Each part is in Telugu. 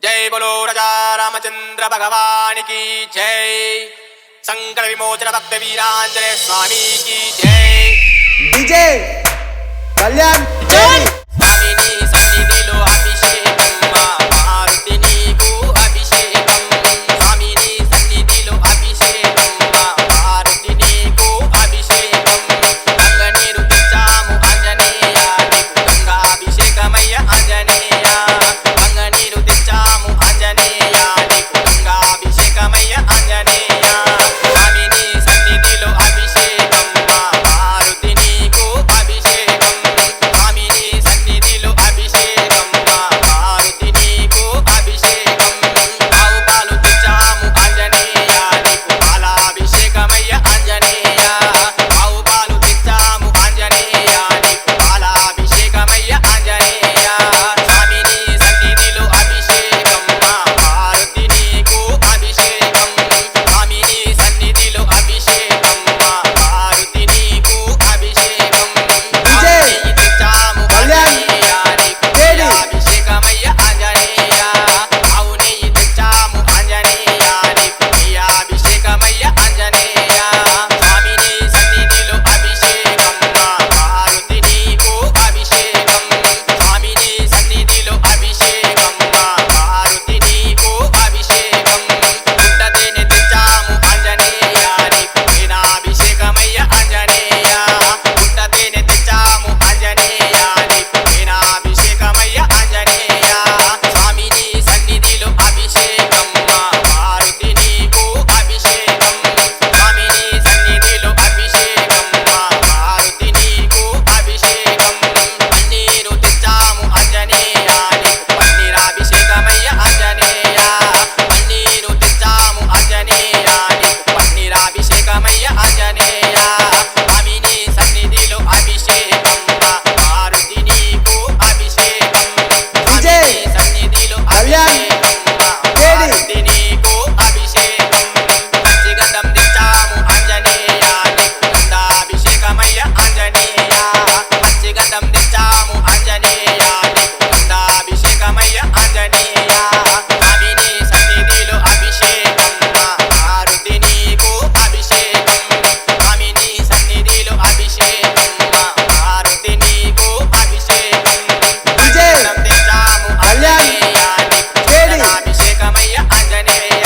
जय बोलो राजा रामचंद्र भगवान की जय। संकट विमोचन भक्त वीरांजनेय स्वामी की जय। डीजे कल्याण जय। स्वामिनी सन्निधिलो अभिषेकं मारुति नीकु अभिषेकं। स्वामिनी सन्निधिलो अभिषेकं मारुति नीकु अभिषेकं। गंगनीरु తెచ్చాము ఆంజనేయ నీకు గంగాభిషేకమయ్య ఆంజనేయ। గంగనీరు తెచ్చాము ఆంజనేయ నీకు గంగాభిషేకమయ్య ఆంజనేయ। స్వామిని సన్నిధిలో అభిషేకం మారుతి నీకు అభిషేకం। స్వామిని సన్నిధిలో అభిషేకం మారుతి నీకు అభిషేకం। ఆవు పాలు తెచ్చాము ఆంజనేయ నీకు పాలాభిషేకమయ్య ఆంజనేయ। ఆవు పాలు తెచ్చాము ఆంజనేయ నీకు పాలాభిషేకమయ్య ఆంజనేయ। స్వామిని సన్నిధిలో అభిషేకం మారుతి నీకు అభిషేకం। స్వామిని సన్నిధిలో అభిషేకం మారుతి నీకు అభిషేకం। విజయ్ తెచ్చాము కళ్యాణ్ ఆంజనేయ నీకు వేడి అభిషేకమయ్య ఆంజనేయ। ఆవు నెయ్యి తెచ్చాము ఆంజనేయ నీకు అభిషేకమయ్య ఆంజనేయ। స్వామిని సన్నిధిలో అభిషేకం మారుతి నీకు అభిషేకం। స్వామిని సన్నిధిలో అభిషేకం మారుతి నీకు అభిషేకం। పుట్టతేనె తెచ్చాము ఆంజనేయ నీకు అభిషేకమయ్య ఆంజనేయ। పుట్టతేనె తెచ్చాము ఆంజనేయ నీకు అభిషేకమయ్య ఆంజనేయ। స్వామిని సన్నిధిలో అభిషేకం మారుతి నీకు అభిషేకం। స్వామిని సన్నిధిలో అభిషేకం మారుతి నీకు అభిషేకం। పన్నీరు తెచ్చాము ఆంజనేయ నీకు పన్నీరాభిషేకమయ్య ఆంజనేయ। పన్నీరు తెచ్చాము ఆంజనేయ నీకు పన్నీరాభిషేకమయ్య ఆంజనేయ। స్వామిని సన్నిధిలో అభిషేకం మారుతి నీకు అభిషేకం। విజయ్ సన్నిధిలో కళ్యాణ్ వేడి మారుతి నీకు అభిషేకం। పచ్చిగంధం తెచ్చాము ఆంజనేయ నీకు గంధాభిషేకమయ్య ఆంజనేయ। పచ్చిగంధం తెచ్చాము ఆంజనేయ నీకు గంధాభిషేకమయ్య ఆంజనేయ। స్వామిని సన్నిధిలో అభిషేకం మారుతి నీకు అభిషేకం। స్వామిని సన్నిధిలో అభిషేకం మారుతి నీకు అభిషేకం। విజయ్ తెచ్చాము కళ్యాణ్ ఆంజనేయ నీకు వేడి అభిషేకమయ్య ఆంజనేయ।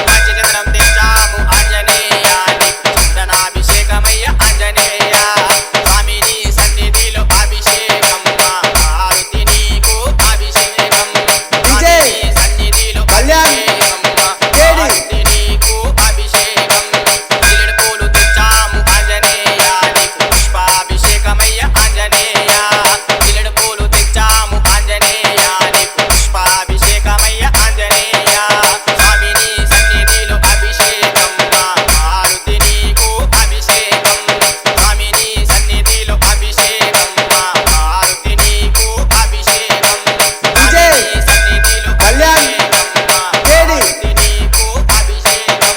పంచగంధం తెచ్చాము ఆంజనేయ నీకు చందనాభిషేకమయ్య ఆంజనేయ। స్వామిని సన్నిధిలో అభిషేకం మారుతి నీకు అభిషేకం। విజయ్ స్వామిని సన్నిధిలో కళ్యాణ్ అభిషేకం వేడి మారుతి నీకు అభిషేకం। జిల్లెడు పూలు తెచ్చాము ఆంజనేయ నీకు పుష్పాభిషేకమయ్య ఆంజనేయ। జిల్లెడు పూలు తెచ్చాము ఆంజనేయ నీకు పుష్పాభిషేకమయ్య ఆంజనేయ। స్వామిని సన్నిధిలో అభిషేకం మారుతి నీకు అభిషేకం। స్వామిని సన్నిధిలో అభిషేకం మారుతి నీకు అభిషేకం। విజయ్ స్వామిని సన్నిధిలో కళ్యాణ్ వేడి మారుతి నీకు అభిషేకం।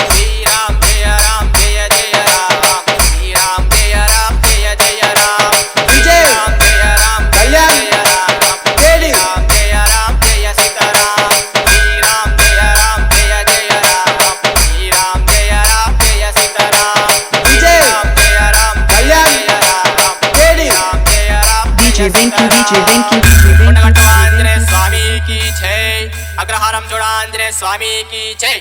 శ్రీరామ్ జయ రామ్ జయ జయ రామ్। శ్రీరామ్ జయ రామ్ జయ జయ రామ్। విజయ్ శ్రీరామ్ జయ రామ్ జయ కళ్యాణ్ జయ రామ్। వేడి శ్రీరామ్ జయ రామ్ జయ సీతారామ్। శ్రీరామ్ జయ రామ్ జయ జయ రామ్। శ్రీరామ్ జయ రామ్ జయ సీతారామ్। విజయ్ శ్రీరామ్ జయ రామ్ జయ కళ్యాణ్ జయ రామ్। వేడి శ్రీరామ్ జయ రామ్ DJ జయ Venky, DJ Sitaram. Venky, DJ Venky, Kondagattu DJ Anjaneya Venky. స్వామి की जय। अग्रहारम जोड़ा आंजनेय स्वामी की जय।